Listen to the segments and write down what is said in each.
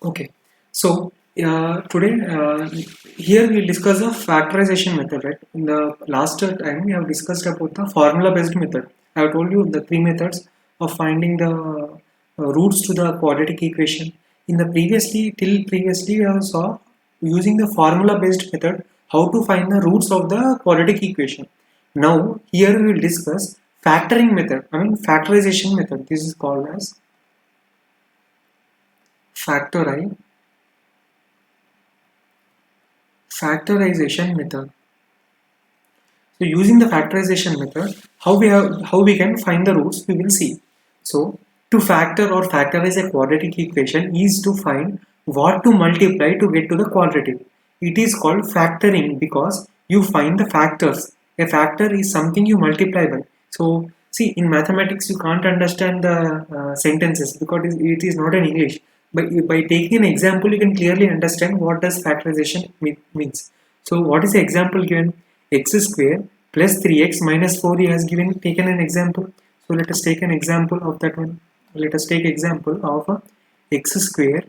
Okay, so today here we discuss the factorization method, right? In the last time we have discussed about the formula based method. I have told you the three methods of finding the roots to the quadratic equation. In the previously we have saw using the formula based method how to find the roots of the quadratic equation. Now here we will discuss factoring method. I mean factorization method. This is called as factorization method. So using the factorization method, how we can find the roots, we will see. So to factor or factorize a quadratic equation is to find what to multiply to get to the quadratic. It is called factoring because you find the factors. A factor is something you multiply by. So see, in mathematics you can't understand the sentences because it is not in English. But by taking an example, you can clearly understand what does factorization means. So what is the example given? X square plus 3x minus 4 he has taken an example. So let us take an example of that one. Let us take example of x square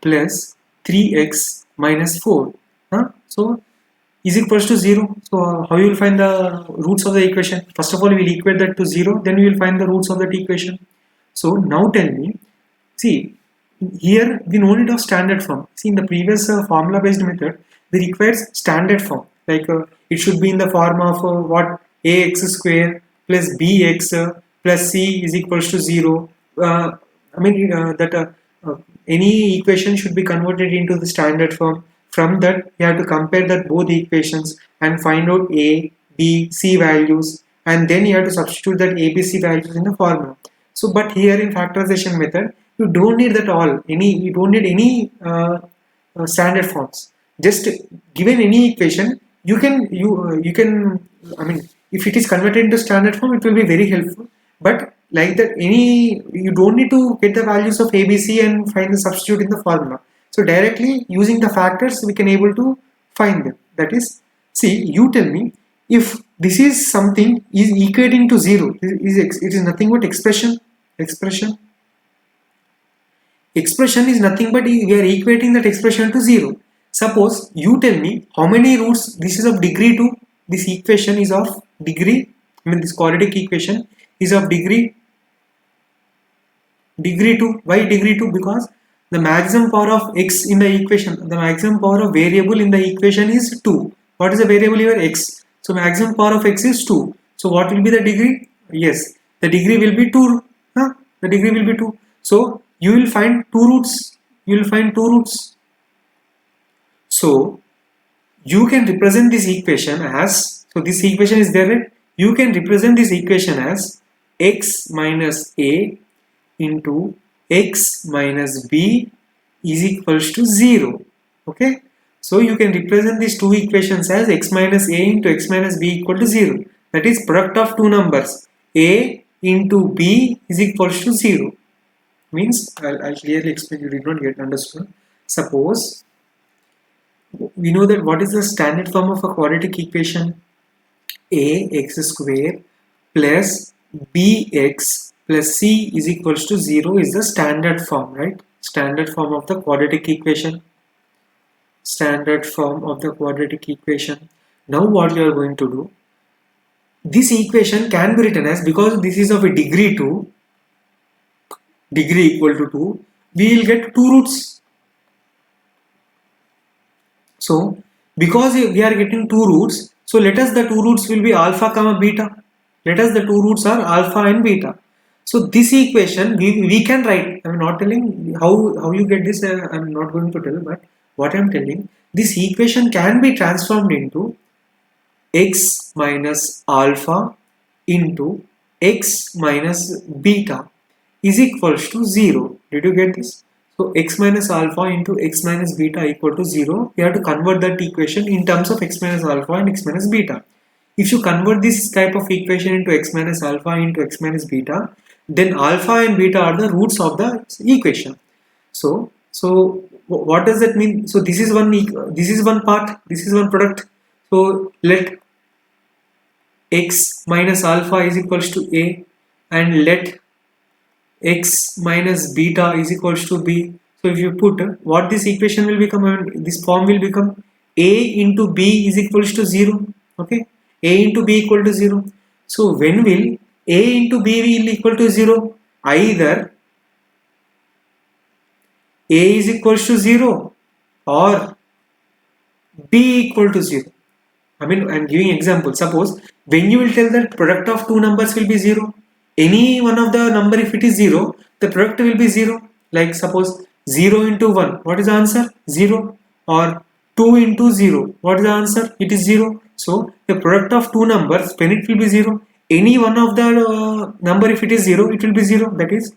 plus 3x minus 4. So is equals to 0. So how you will find the roots of the equation? First of all, we will equate that to 0. Then we will find the roots of that equation. So now tell me, see, here we no need of standard form. See, in the previous formula based method, we requires standard form. Like it should be in the form of what ax square plus bx plus c is equals to 0. Any equation should be converted into the standard form. From that, you have to compare that both equations and find out a, b, c values, and then you have to substitute that a, b, c values in the formula. So, but here in factorization method, you don't need that all. You don't need any standard forms. Just given any equation, you can. I mean, if it is converted into standard form, it will be very helpful. But like that, you don't need to get the values of ABC and find the substitute in the formula. So directly using the factors, we can able to find them. That is, see, you tell me if this is something is equating to 0. It is nothing but expression. Expression is nothing but we are equating that expression to 0. Suppose you tell me how many roots this is of degree 2. This equation is of degree, this quadratic equation is of degree 2. Why degree 2? Because the maximum power of x in the equation, the maximum power of variable in the equation is 2. What is the variable here? X. So maximum power of x is 2. So what will be the degree? Yes, the degree will be 2. The degree will be 2. So you will find two roots. So you can represent this equation as, so this equation is there, right? You can represent this equation as x minus a into x minus b is equals to 0. Okay, so you can represent these two equations as x minus a into x minus b equal to 0. That is product of two numbers, a into b is equals to 0. Means I'll clearly explain, you did not get understood. Suppose we know that what is the standard form of a quadratic equation? Ax square plus bx plus c is equals to 0 is the standard form, right? Standard form of the quadratic equation. Now what you are going to do? This equation can be written as, because this is of a degree 2, degree equal to 2, we will get two roots. So because we are getting two roots, so let us the two roots will be alpha comma beta. Let us the two roots are alpha and beta. So this equation we can write. I'm not telling how you get this. I'm not going to tell, but what I'm telling, this equation can be transformed into x minus alpha into x minus beta is equals to 0. Did you get this? So x minus alpha into x minus beta equal to 0. You have to convert that equation in terms of x minus alpha and x minus beta. If you convert this type of equation into x minus alpha into x minus beta, then alpha and beta are the roots of the equation. So what does that mean? So this is one part, this is one product. So let x minus alpha is equals to a and let x minus beta is equals to b. So if you put what this equation will become, this form will become a into b is equals to 0. Okay, a into b equal to 0. So when will a into b will equal to 0? Either a is equals to 0 or b equal to 0. I mean, I'm giving example. Suppose when you will tell that product of two numbers will be 0, any one of the number, if it is 0, the product will be 0. Like suppose 0 into 1, what is the answer? 0. Or 2 into 0, what is the answer? It is 0. So the product of two numbers, when it will be 0, any one of the number, if it is 0, it will be 0. That is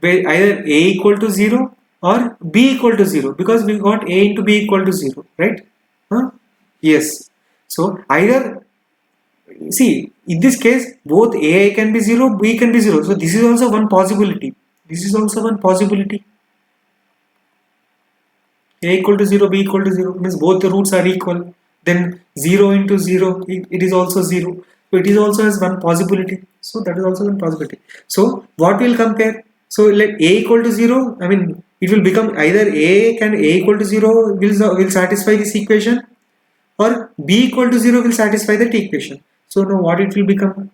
either a equal to 0 or b equal to 0, because we got a into b equal to 0, right? Huh? Yes. So either, see, in this case both a can be 0, b can be 0. So this is also one possibility. This is also one possibility. A equal to 0, b equal to 0 means both the roots are equal. Then 0 into 0, it is also 0. So it is also as one possibility. So that is also one possibility. So what will compare? So let a equal to 0, I mean, it will become either a equal to 0 will satisfy this equation, or b equal to 0 will satisfy that equation. So now what it will become?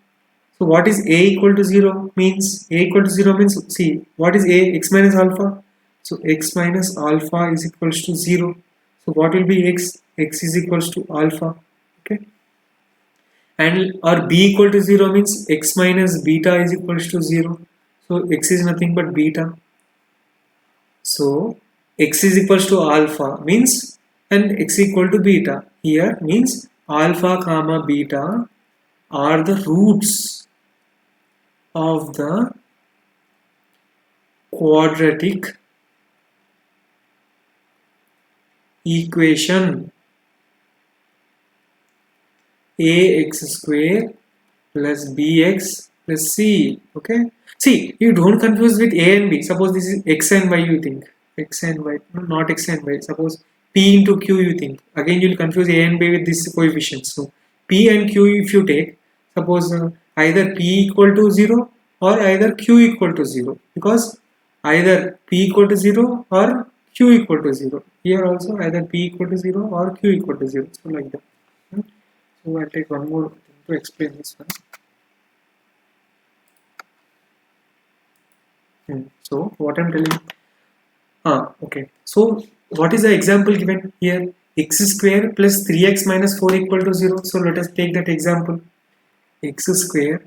So what is a equal to 0 means? A equal to 0 means, see, what is a? X minus alpha. So x minus alpha is equals to 0. So what will be x? X is equals to alpha. Okay. And or b equal to 0 means x minus beta is equals to 0. So x is nothing but beta. So x is equals to alpha means, and x equal to beta here means alpha comma beta are the roots of the quadratic equation ax square plus bx plus c. Okay, see, you don't confuse with a and b. Suppose this is x and y, you think x and y, no, not x and y. Suppose p into q, you think, again you will confuse a and b with this coefficient. So p and q, if you take, suppose either p equal to 0 or either q equal to 0, because either p equal to 0 or q equal to 0. Here also either p equal to 0 or q equal to 0. So like that. So I'll take one more thing to explain this one. So what I'm telling, okay. So what is the example given here? X square plus 3x minus 4 equal to 0. So let us take that example. X square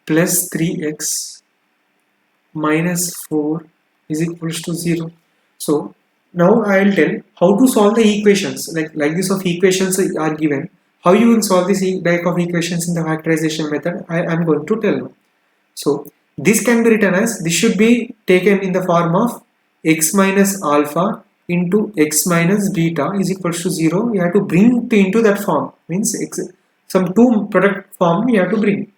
plus 3x minus 4 is equals to 0. So now I will tell how to solve the equations like this of equations are given. How you will solve this type of equations in the factorization method, I am going to tell now. So this can be written as, this should be taken in the form of x minus alpha into x minus beta is equals to 0. You have to bring into that form, means some two product form you have to bring.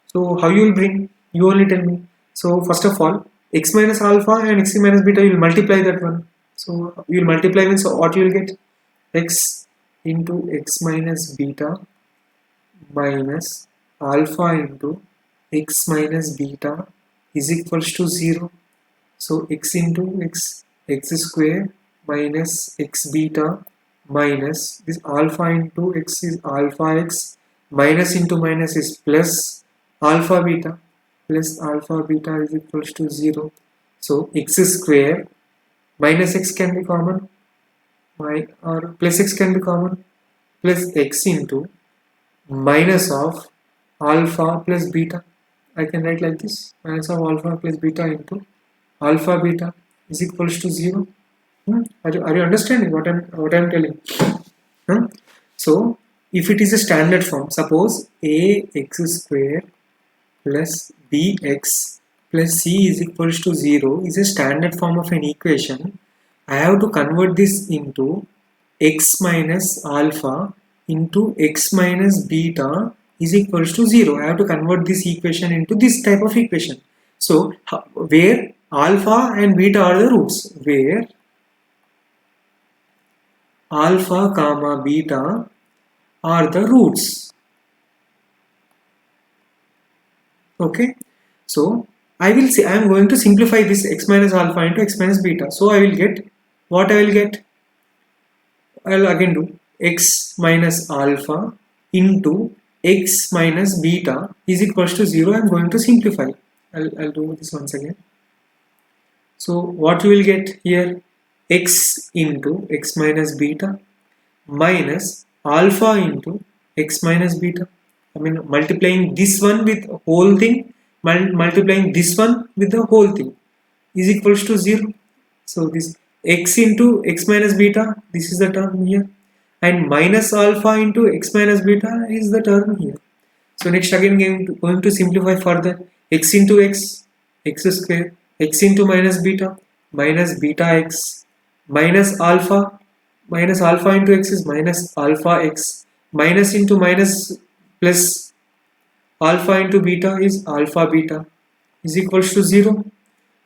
So how you will bring? You only tell me. So first of all, x minus alpha and x minus beta, you will multiply that one. So you will multiply means, so what you will get? X into x minus beta minus alpha into x minus beta is equals to 0. So x into x square minus x beta minus this alpha into x is alpha x, minus into minus is plus alpha beta is equals to 0. So x square minus x can be common, or plus x can be common, plus x into minus of alpha plus beta. I can write like this, minus of alpha plus beta into alpha beta is equals to 0. Are you understanding what I'm telling? So if it is a standard form, suppose ax square plus bx plus c is equals to 0 is a standard form of an equation. I have to convert this into x minus alpha into x minus beta is equals to 0. I have to convert this equation into this type of equation. So where alpha and beta are the roots, where alpha comma beta are the roots. Okay, so I will say I am going to simplify this x minus alpha into x minus beta. So I will get what I will get. I will again do x minus alpha into x minus beta is equals to 0. I am going to simplify. I'll do this once again. So what you will get here, x into x minus beta minus alpha into x minus beta. I mean multiplying this one with whole thing, multiplying this one with the whole thing is equals to 0. So this x into x minus beta, this is the term here, and minus alpha into x minus beta is the term here. So next again going to simplify further. X into x, x square, x into minus beta x, minus alpha into x is minus alpha x, minus into minus plus alpha into beta is alpha beta is equals to 0.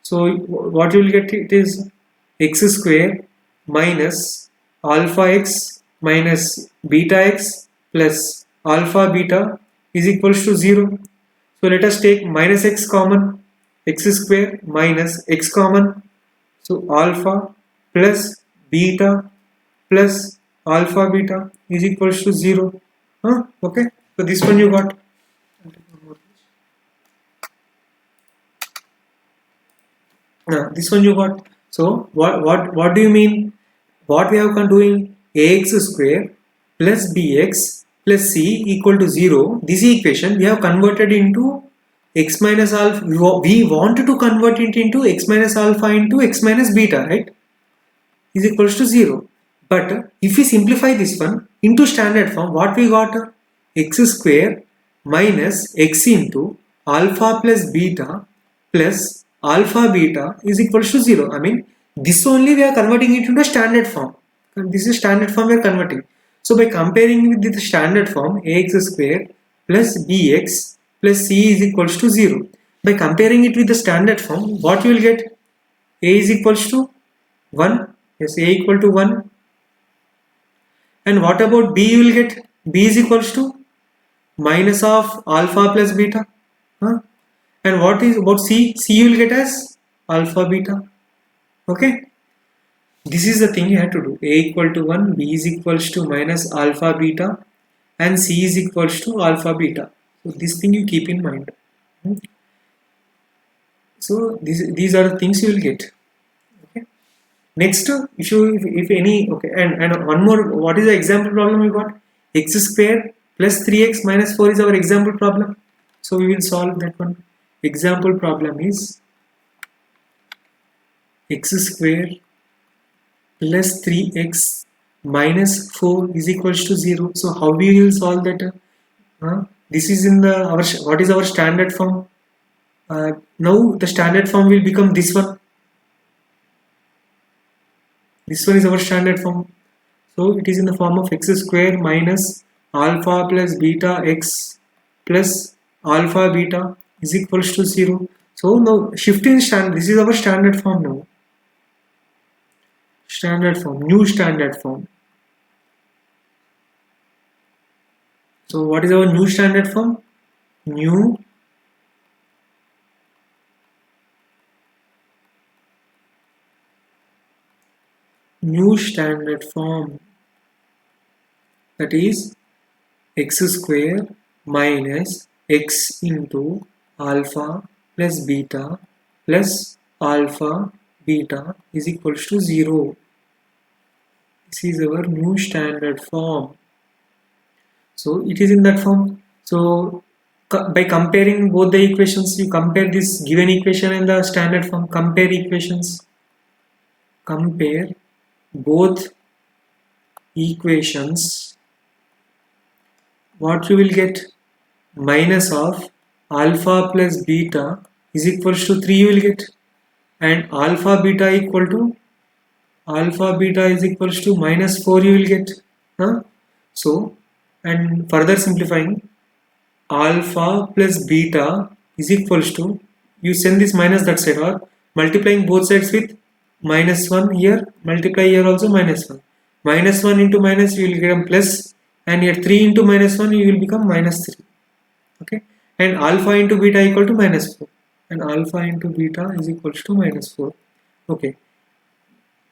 So what you will get, it is x square minus alpha x minus beta x plus alpha beta is equals to 0. So let us take minus x common, x square minus x common, so alpha plus beta plus alpha beta is equals to 0. Okay, so this one you got. This one you got. So what do you mean? What we have been doing, ax square plus bx plus c equal to 0. This equation we have converted into x minus alpha. We wanted to convert it into x minus alpha into x minus beta, right? Is equals to 0. But if we simplify this one into standard form, what we got? X square minus x into alpha plus beta plus alpha beta is equals to 0. I mean, this only we are converting it into standard form. This is standard form we are converting. So by comparing with the standard form, ax square plus bx plus c is equals to 0. By comparing it with the standard form, what you will get? A is equals to 1. Yes, a equal to 1. And what about b you will get? B is equals to minus of alpha plus beta. And what is about c? C you will get as alpha beta. Okay. This is the thing you have to do. A equal to 1, b is equals to minus alpha beta, and c is equals to alpha beta. So this thing you keep in mind. So these are the things you will get. Okay. Next, if any, okay, and one more. What is the example problem we got? X square plus 3x minus 4 is our example problem. So we will solve that one. Example problem is x square plus 3x minus 4 is equals to 0. So how we will solve that? This is in the what is our standard form? Now the standard form will become this one. This one is our standard form. So it is in the form of x square minus alpha plus beta x plus alpha beta is equals to 0. So now shift in standard. This is our standard form now. Standard form, new standard form. So what is our new standard form? New standard form, that is x square minus x into alpha plus beta plus alpha beta is equals to 0. This is our new standard form. So it is in that form. So by comparing both the equations, you compare this given equation and the standard form. Compare equations. Compare both equations. What you will get? Minus of alpha plus beta is equals to 3 you will get, and alpha beta equal to is equals to minus 4 you will get. So, and further simplifying, alpha plus beta is equals to, you send this minus that side, or multiplying both sides with minus 1 here, multiply here also minus 1. Minus 1 into minus you will get a plus, and here 3 into minus 1 you will become minus 3. Okay, and alpha into beta equal to minus 4. and alpha into beta is equals to minus 4. Okay,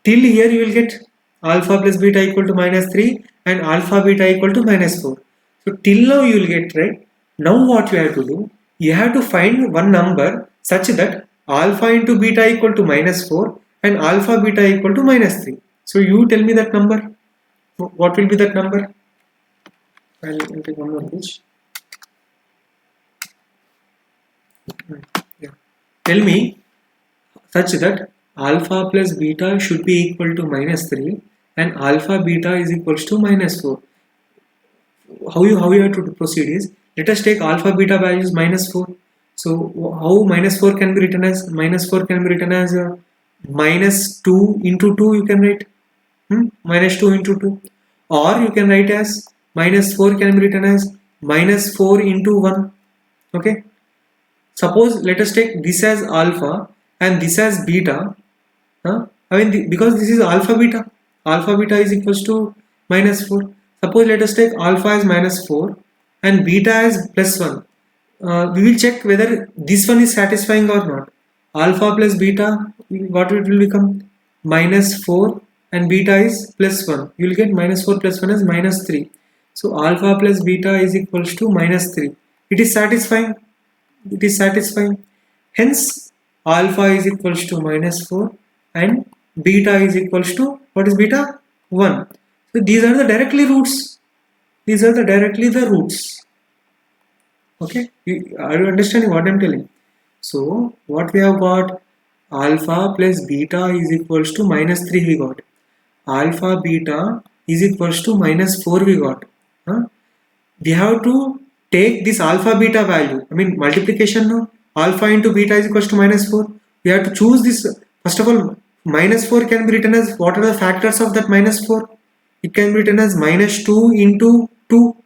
till here you will get alpha plus beta equal to minus 3 and alpha beta equal to minus 4. So till now you will get, right? Now what you have to do, you have to find one number such that alpha into beta equal to minus 4 and alpha beta equal to minus 3. So you tell me that number. What will be that number? I'll take one more page. Yeah. Tell me such that alpha plus beta should be equal to minus 3 and alpha beta is equals to minus 4. How you have to proceed is, let us take alpha beta values minus 4. So how minus 4 can be written as? Minus 4 can be written as minus 2 into 2 you can write. Minus 2 into 2. Or you can write as minus 4 can be written as minus 4 into 1. Okay. Suppose let us take this as alpha and this as beta. Because this is alpha beta. Alpha beta is equals to minus 4. Suppose let us take alpha as minus 4 and beta as plus 1. We will check whether this one is satisfying or not. Alpha plus beta, what it will become? Minus 4 and beta is plus 1. You will get minus 4 plus 1 is minus 3. So alpha plus beta is equals to minus 3. It is satisfying. It is satisfying. Hence, alpha is equals to minus 4 and beta is equals to, what is beta? 1. So these are the directly roots. These are the directly the roots. Okay, are you understanding what I am telling? So what we have got? Alpha plus beta is equals to minus 3 we got. Alpha beta is equals to minus 4 we got. We have to take this alpha beta value. Multiplication now. Alpha into beta is equals to minus 4. We have to choose this. First of all, minus 4 can be written as, what are the factors of that minus 4? It can be written as minus 2 into 2.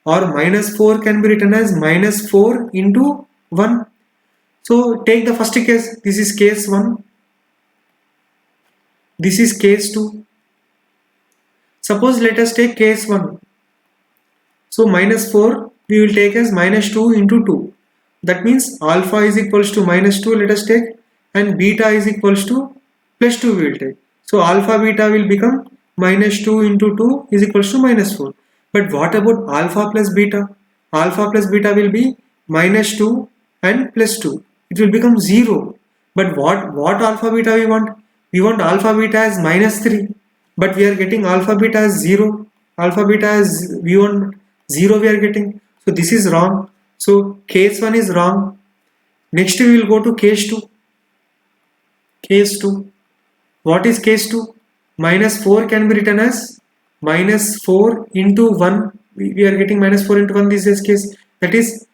Or minus 4 can be written as minus 4 into 1. So take the first case. This is case 1. This is case 2. Suppose let us take case 1. So minus 4 we will take as minus 2 into 2. That means alpha is equals to minus 2 let us take, and beta is equals to plus 2 we will take. So alpha beta will become minus 2 into 2 is equals to minus 4. But what about alpha plus beta? Alpha plus beta will be minus 2 and plus 2. It will become 0. But what alpha beta we want? We want alpha beta as minus 3. But we are getting alpha beta as 0. Alpha beta as we want 0 we are getting. So this is wrong. So case 1 is wrong. Next we will go to case 2. Case 2. What is case 2? Minus 4 can be written as minus 4 into 1. We are getting minus 4 into 1. This is case. That is,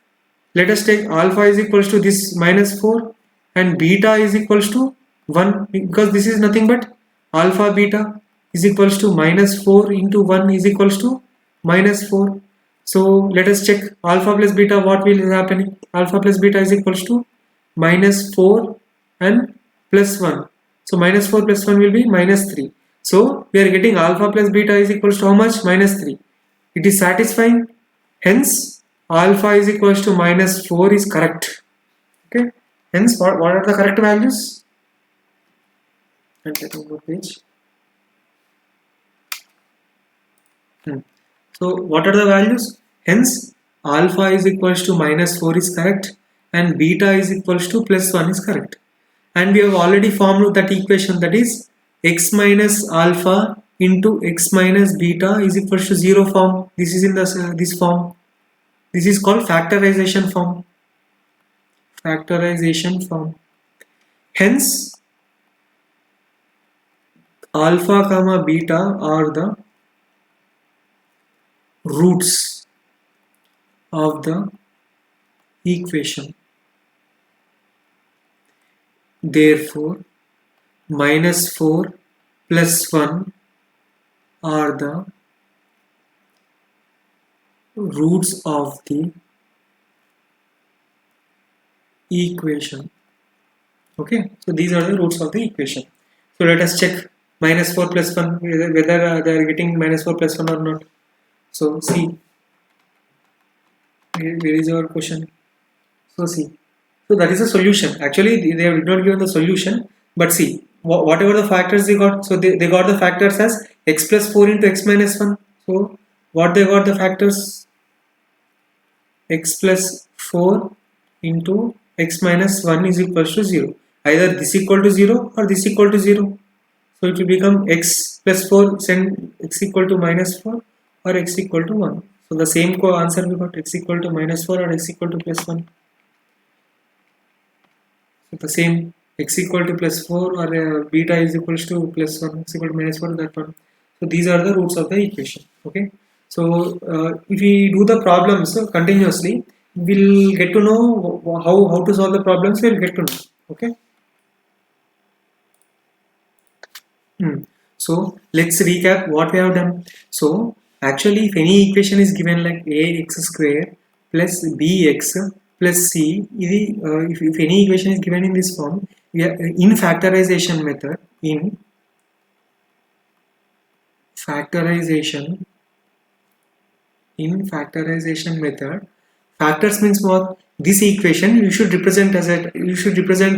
let us take alpha is equals to this minus 4 and beta is equals to 1, because this is nothing but alpha beta is equals to minus 4 into 1 is equals to minus 4. So let us check alpha plus beta, what will happen? Alpha plus beta is equals to minus 4 and plus 1. So minus 4 plus 1 will be minus 3. So we are getting alpha plus beta is equals to how much? Minus 3. It is satisfying. Hence alpha is equals to minus 4 is correct. Okay. Hence what are the correct values? I'll take over page. So what are the values? Hence alpha is equals to minus 4 is correct and beta is equals to plus 1 is correct. And we have already formed that equation, that is x minus alpha into x minus beta is equals to 0 form. This is in this form. This is called factorization form. Factorization form. Hence alpha comma beta are the roots of the equation. Therefore, minus 4 plus 1 are the roots of the equation. Okay, so these are the roots of the equation. So let us check minus 4 plus 1 whether they are getting minus 4 plus 1 or not. So see, where is our question? So see, So that is a solution. Actually, they have not given the solution, but see, whatever the factors they got, so they got the factors as x plus 4 into x minus 1. So what they got the factors, x plus 4 into x minus 1 is equals to 0. Either this equal to 0 or this equal to 0. So it will become x plus 4, send x equal to minus 4 or x equal to 1. So the same answer we got, x equal to minus 4 or x equal to plus 1. So the same, x equal to plus 4 or beta is equals to plus 1, x equal to minus 4, that one. So these are the roots of the equation. Okay. So if we do the problems continuously, we'll get to know how to solve the problems. We'll get to know. Okay. So let's recap what we have done. So actually, if any equation is given like ax square plus bx plus c, if any equation is given in this form, we are in factorization method, factors means what? This equation you should represent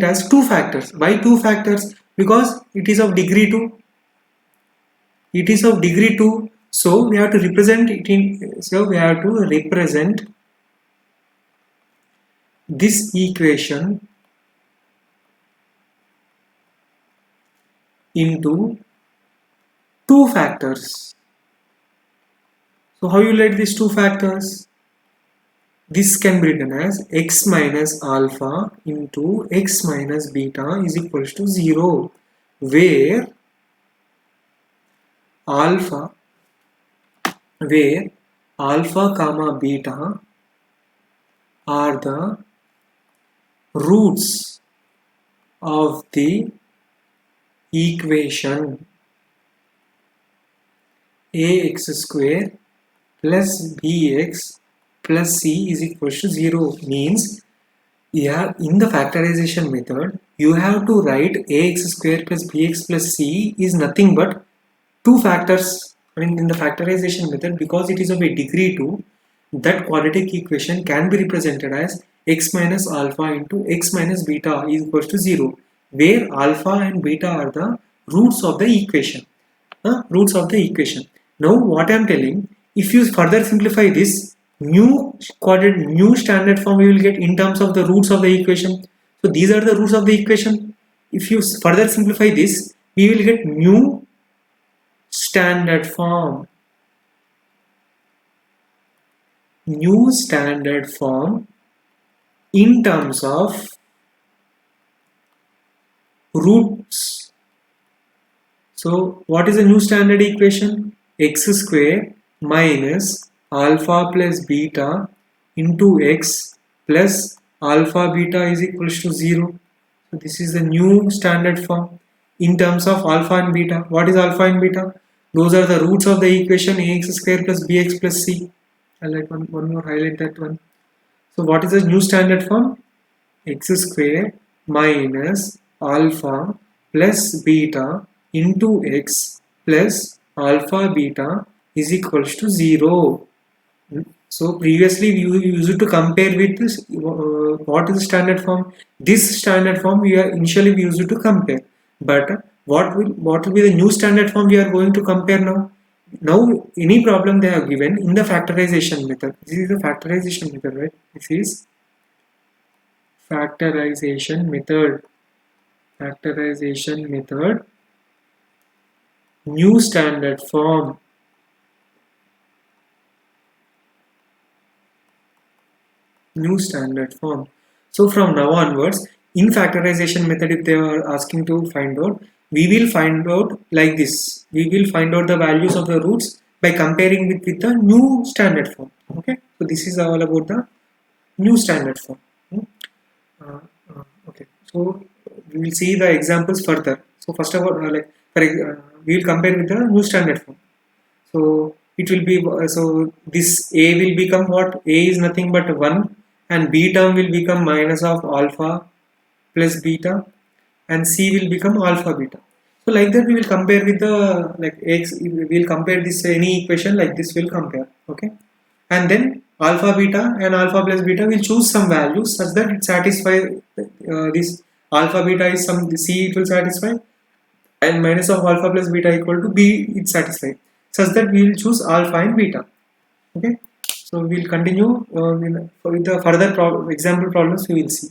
as two factors. Why two factors? Because it is of degree 2. It is of degree 2, so we have to represent it in. So we have to represent this equation into two factors. So how you write these two factors? This can be written as x minus alpha into x minus beta is equals to 0, where alpha comma beta are the roots of the equation ax square plus bx plus c is equals to 0. Means, yeah, in the factorization method you have to write ax square plus bx plus c is nothing but two factors. I mean, in the factorization method, because it is of a degree 2, that quadratic equation can be represented as x minus alpha into x minus beta is equals to 0, where alpha and beta are the roots of the equation. Now what I am telling, if you further simplify this, new standard form we will get in terms of the roots of the equation. So these are the roots of the equation. If you further simplify this, we will get new standard form. In terms of roots. So what is the new standard equation? X square minus alpha plus beta into x plus alpha beta is equals to 0. So this is the new standard form in terms of alpha and beta. What is alpha and beta? Those are the roots of the equation ax square plus bx plus c. I'll write one more, highlight that one. So what is the new standard form? X square minus alpha plus beta into x plus alpha beta is equals to 0. So previously we used to compare with this. What is the standard form? This standard form we used to compare. But what will be the new standard form we are going to compare now? Now any problem they have given in the factorization method. This is the factorization method, right? This is factorization method. New standard form. So from now onwards, in factorization method, if they are asking to find out, we will find out like this. We will find out the values of the roots by comparing with the new standard form. Okay. So this is all about the new standard form. Okay. So we will see the examples further. So first of all, we will compare with the new standard form. So it will be, so this a will become what? A is nothing but 1, and b term will become minus of alpha plus beta, and c will become alpha beta. So like that we will compare with the x. We will compare this any equation like this will compare. Okay, and then alpha beta and alpha plus beta, we'll choose some values such that it satisfies this alpha beta is some C it will satisfy, and minus of alpha plus beta equal to B it satisfies, such that we will choose alpha and beta. Okay, so we'll continue with the further example problems we will see.